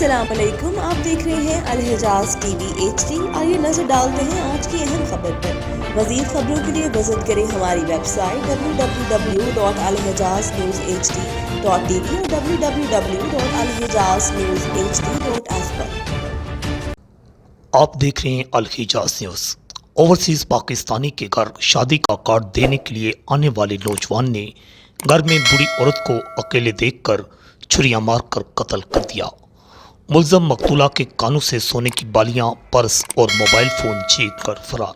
अस्सलाम वालेकुम, आप देख रहे हैं अलहिजाज टीवी HD। आइए नजर डालते हैं आज की अहम खबर पर। मजीद खबरों के लिए विजिट करें हमारी वेबसाइट www.alhijaznewshd.tv और www.alhijaznewshd.f पर। आप देख रहे हैं अलहिजाज न्यूज़। ओवरसीज पाकिस्तानी के घर शादी का कार्ड देने के लिए आने वाले नौजवान ने घर में बूढ़ी औरत को अकेले देखकर छुरियां मारकर कत्ल कर दिया। मुलजम मकतूला के कानों से सोने की बालियां, पर्स और मोबाइल फोन छीन कर फरार।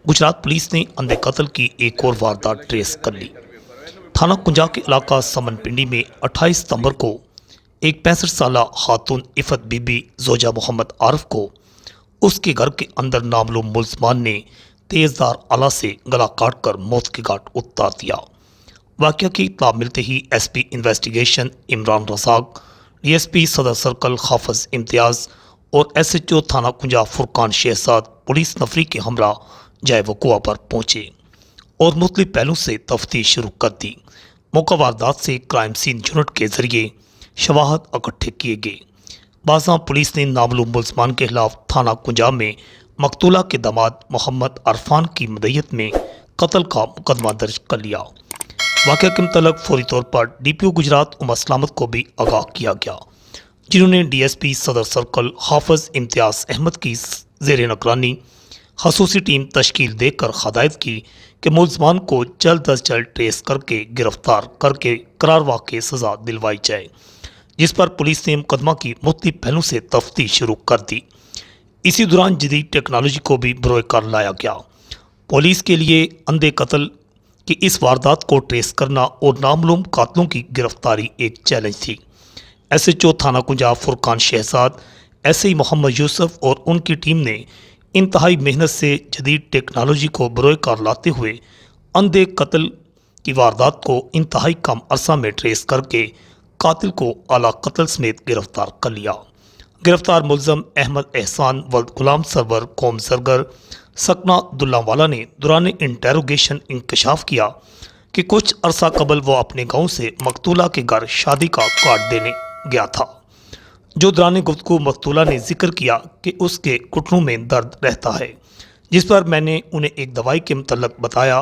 गुजरात पुलिस ने अंधे कत्ल की एक और वारदात ट्रेस कर ली। थाना कुंजा के इलाका समन पिंडी में 28 सितंबर को एक 65 साला खातून इफ़त बीबी जोजा मोहम्मद आरफ को उसके घर के अंदर नामलूम मुल्ज़मान ने तेज़दार आला से गला काट कर मौत के घाट उतार दिया। वाक़या की इत्तला मिलते ही SP investigation Imran Razaq, DSP Sadar circle Hafiz Imtiaz और SHO थाना कुंजा फुरकान शहजाद पुलिस नफरी के हमरा जाए वक़ुआ पर पहुँचे और मुख्तलिफ पहलू से तफ्तीश शुरू कर दी। मौका वारदात से क्राइम सीन यूनिट के जरिए शवाहद इकट्ठे किए गए। बाज़ां पुलिस ने नामलूम मुल्ज़मान के खिलाफ थाना कुंजा में मकतूला के दामाद मोहम्मद अरफान की मदयत में कत्ल का मुकदमा दर्ज कर लिया। वाक़या के मुतल्लिक़ फौरी तौर पर DPO गुजरात उमर सलामत को भी आगाह किया गया, जिन्होंने DSP सदर सर्कल हाफिज इम्तियाज़ अहमद की ज़ेर निगरानी खसूसी टीम तश्कील देकर हदायत की कि मुल्ज़मान को जल्द अज जल्द ट्रेस करके गिरफ्तार करके करार वाक़ई सज़ा दिलवाई जाए, जिस पर पुलिस ने मुकदमा की मुख्तलिफ पहलू से तफ्तीश शुरू कर दी। इसी दौरान जदीद टेक्नोलॉजी को भी बरोए कार लाया गया। पुलिस के लिए अंधे कत्ल की इस वारदात को ट्रेस करना और नामलूम कातलों की गिरफ्तारी एक चैलेंज थी। SHO थाना कुंजा फुरकान शहजाद, SI मोहम्मद यूसुफ और उनकी टीम ने इंतहाई मेहनत से जदीद टेक्नोलॉजी को बरोए कार लाते हुए अंधे कत्ल की वारदात को इंतहाई कम अरसा में ट्रेस करके कातिल को आला कत्ल समेत गिरफ्तार कर लिया। गिरफ्तार मुल्ज़म अहमद एहसान वल्द गुलाम सरवर कौम सरगर सकना दुल्लावाला ने दौरान इंटेरोगेशन इंकशाफ किया कि कुछ अरसा कबल वो अपने गांव से मकतूला के घर शादी का कार्ड देने गया था। जो दौरान गुफ्तगू मकतूला ने जिक्र किया कि उसके घुटनों में दर्द रहता है, जिस पर मैंने उन्हें एक दवाई के मुतल्लिक़ बताया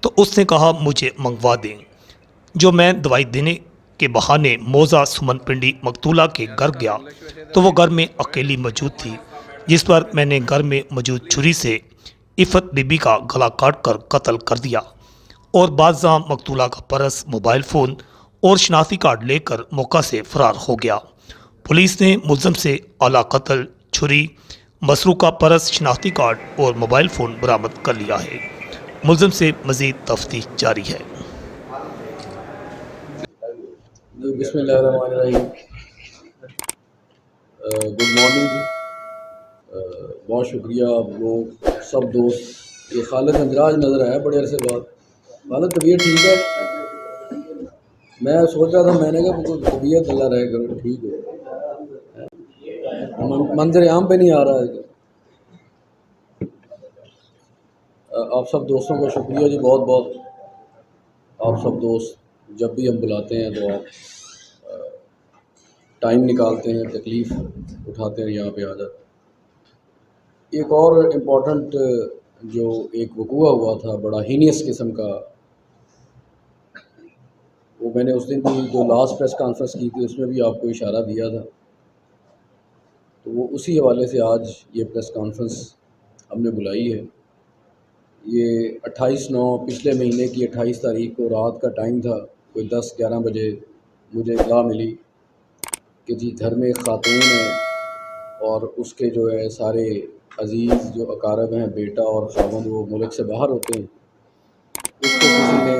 तो उसने कहा मुझे मंगवा दें। जो मैं दवाई देने के बहाने मौजा सुमन पिंडी मकतूला के घर गया तो वो घर में अकेली मौजूद थी, जिस पर मैंने घर में मौजूद छुरी से इफ़त बीबी का गला काट कर कत्ल कर दिया और बाज़ां मकतूला का पर्स, मोबाइल फ़ोन और शनाख्ती कार्ड लेकर मौका से फ़रार हो गया। पुलिस ने मुल्ज़म से आला कत्ल, छुरी, मसरूका पर्स, शनाख्ती कार्ड और मोबाइल फ़ोन बरामद कर लिया है। मुल्ज़म से मज़ीद तफ्तीश जारी है। बिस्मिल्लाहिर्रहमानिर्रहीम। गुड मॉर्निंग जी। बहुत शुक्रिया आप लोग सब दोस्त। ये खालिद अंजराज नज़र आया बड़े अरसे बाद। खालिद तबीयत ठीक है? मैं सोच रहा था, मैंने कहा कुछ तबीयत अल्लाह रहे करो ठीक है। मंजर आम पे नहीं आ रहा है। आप सब दोस्तों को शुक्रिया जी, बहुत बहुत। आप सब दोस्त जब भी हम बुलाते हैं तो आप टाइम निकालते हैं, तकलीफ़ उठाते हैं, यहाँ पे आ जाते हैं। एक और इम्पॉर्टेंट जो एक वक़ूआ हुआ था बड़ा हीनियस किस्म का, वो मैंने उस दिन भी जो लास्ट प्रेस कॉन्फ्रेंस की थी उसमें भी आपको इशारा दिया था, तो वो उसी हवाले से आज ये प्रेस कॉन्फ्रेंस हमने बुलाई है। ये 28/9 पिछले महीने की 28 तारीख को रात का टाइम था, कोई 10-11 बजे मुझे इत्तला मिली कि जी घर में एक ख़ातून है और उसके जो है सारे अज़ीज़ जो अकारब हैं, बेटा और ख़ावंद, वो मुल्क से बाहर होते हैं। उसको किसी ने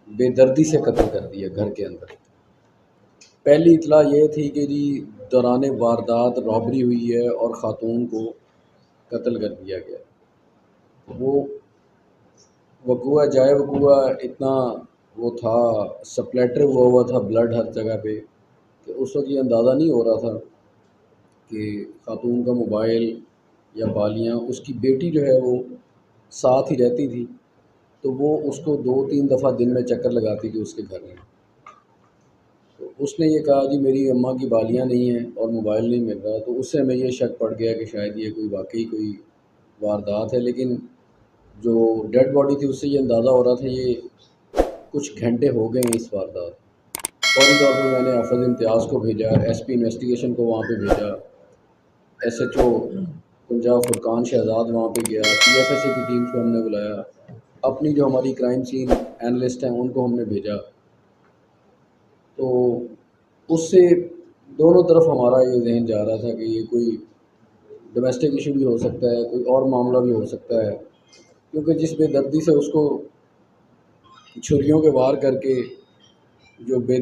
बेदर्दी से कत्ल कर दिया घर के अंदर। पहली इत्तला ये थी कि जी दौरान वारदात रॉबरी हुई है और ख़ातून को कत्ल कर दिया गया। वो वक़ूआ जाए वक़ूआ इतना वो था, स्प्लैटर हुआ था ब्लड हर जगह पे, कि उस वक्त ये अंदाज़ा नहीं हो रहा था कि ख़ातून का मोबाइल या बालियाँ, उसकी बेटी जो है वो साथ ही रहती थी, तो वो उसको 2-3 दफ़ा दिन में चक्कर लगाती थी उसके घर में। तो اس نے یہ کہا جی میری اماں کی بالیاں نہیں ہیں اور موبائل نہیں مل رہا، تو اس سے ہمیں یہ شک پڑ گیا کہ شاید یہ کوئی واقعی کوئی واردات ہے، لیکن جو ڈیڈ باڈی تھی اس سے یہ اندازہ ہو رہا تھا یہ کچھ گھنٹے ہو گئے ہیں اس واردات۔ فوری طور پر میں نے حافظ امتیاز کو بھیجا، ایس پی انویسٹیگیشن کو وہاں پہ بھیجا، ایس ایچ او پنجاب فرقان شہزاد وہاں پہ گیا، پی ایف ایس اے کی ٹیمز کو ہم نے بلایا، اپنی جو ہماری کرائم سین اینالسٹ ہیں ان کو ہم نے بھیجا۔ تو اس سے دونوں طرف ہمارا یہ ذہن جا رہا تھا کہ یہ کوئی ڈومیسٹک ایشو بھی ہو سکتا ہے، کوئی اور معاملہ بھی ہو سکتا ہے، کیونکہ جس بے دردی سے اس کو چھریوں کے وار کر کے جو بے